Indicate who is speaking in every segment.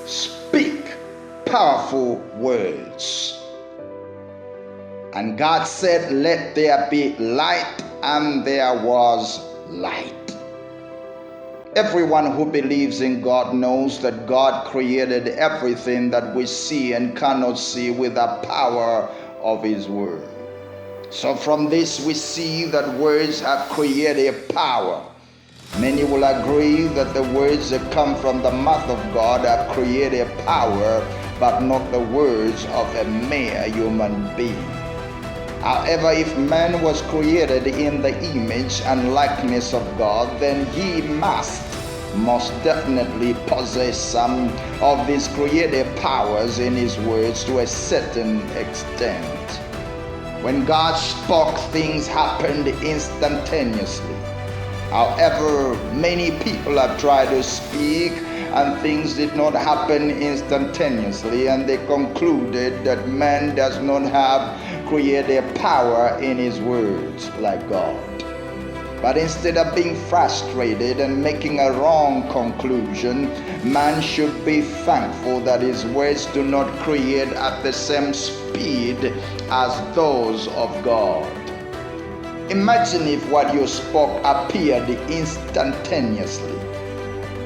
Speaker 1: speak powerful words. And God said, "Let there be light," and there was light. Everyone who believes in God knows that God created everything that we see and cannot see with the power of His Word. So from this we see that words have creative power. Many will agree that the words that come from the mouth of God have creative power, but not the words of a mere human being. However, if man was created in the image and likeness of God, then he must most definitely possess some of these creative powers in his words to a certain extent. When God spoke, things happened instantaneously. However, many people have tried to speak and things did not happen instantaneously, and they concluded that man does not have creative power in his words like God. But instead of being frustrated and making a wrong conclusion, man should be thankful that his words do not create at the same speed as those of God. Imagine if what you spoke appeared instantaneously.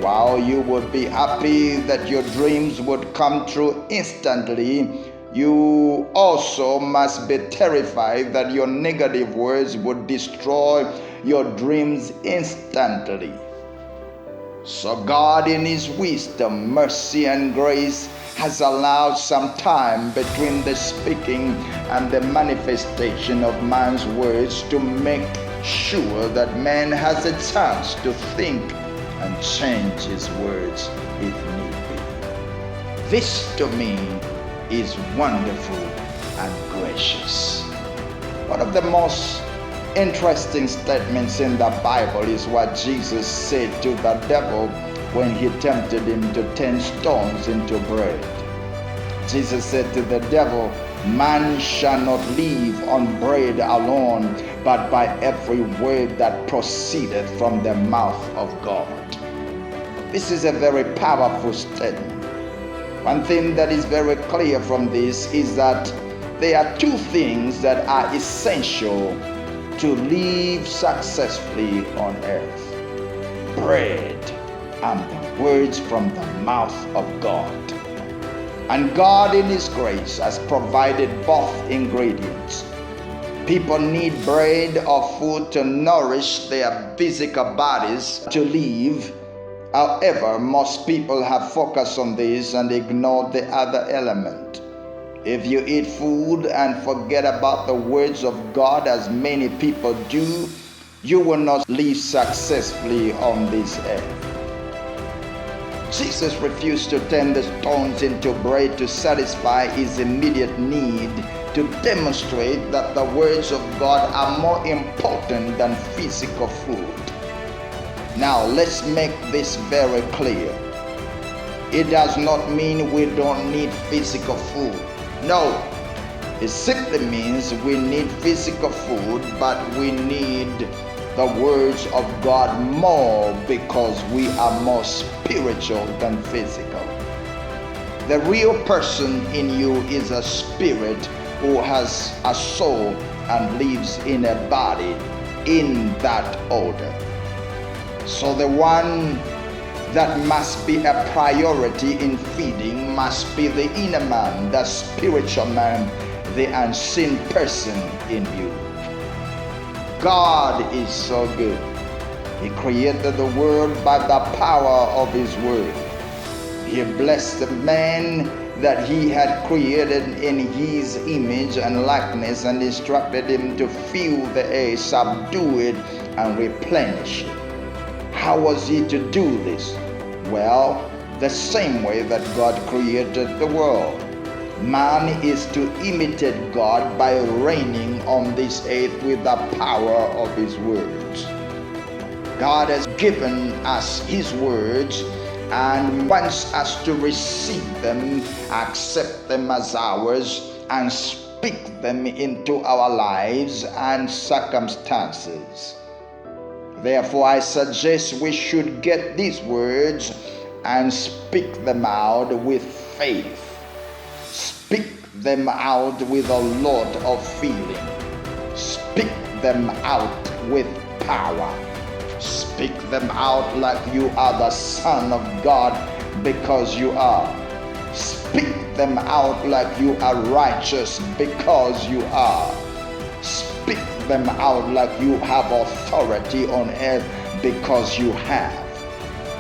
Speaker 1: While you would be happy that your dreams would come true instantly, you also must be terrified that your negative words would destroy your dreams instantly. So God, in His wisdom, mercy, and grace, has allowed some time between the speaking and the manifestation of man's words to make sure that man has a chance to think and change his words if need be. This to me is wonderful and gracious. One of the most interesting statements in the Bible is what Jesus said to the devil when he tempted him to turn stones into bread. Jesus said to the devil, "Man shall not live on bread alone, but by every word that proceedeth from the mouth of God." This is a very powerful statement. One thing that is very clear from this is that there are two things that are essential to live successfully on earth: bread and the words from the mouth of God. And God in His grace has provided both ingredients. People need bread or food to nourish their physical bodies to live. However, most people have focused on this and ignored the other element. If you eat food and forget about the words of God, as many people do, you will not live successfully on this earth. Jesus refused to turn the stones into bread to satisfy his immediate need, to demonstrate that the words of God are more important than physical food. Now, let's make this very clear. It does not mean we don't need physical food. No, it simply means we need physical food, but we need the words of God more because we are more spiritual than physical. The real person in you is a spirit who has a soul and lives in a body in that order. So the one that must be a priority in feeding must be the inner man, the spiritual man, the unseen person in you. God is so good. He created the world by the power of His word. He blessed the man that He had created in His image and likeness and instructed him to fill the earth, subdue it, and replenish it. How was he to do this? Well, the same way that God created the world. Man is to imitate God by reigning on this earth with the power of His words. God has given us His words and wants us to receive them, accept them as ours, and speak them into our lives and circumstances. Therefore, I suggest we should get these words and speak them out with faith. Speak them out with a lot of feeling. Speak them out with power. Speak them out like you are the Son of God, because you are. Speak them out like you are righteous, because you are. Speak them out like you have authority on earth, because you have.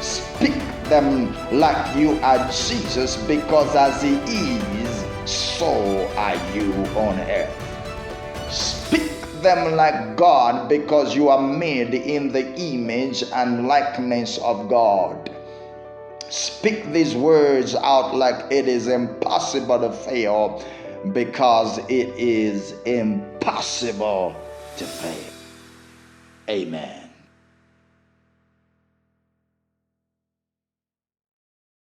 Speaker 1: Speak them like you are Jesus, because as he is, so are you on earth. Speak them like God, because you are made in the image and likeness of God. Speak these words out like it is impossible to fail, because it is impossible to fail. Amen.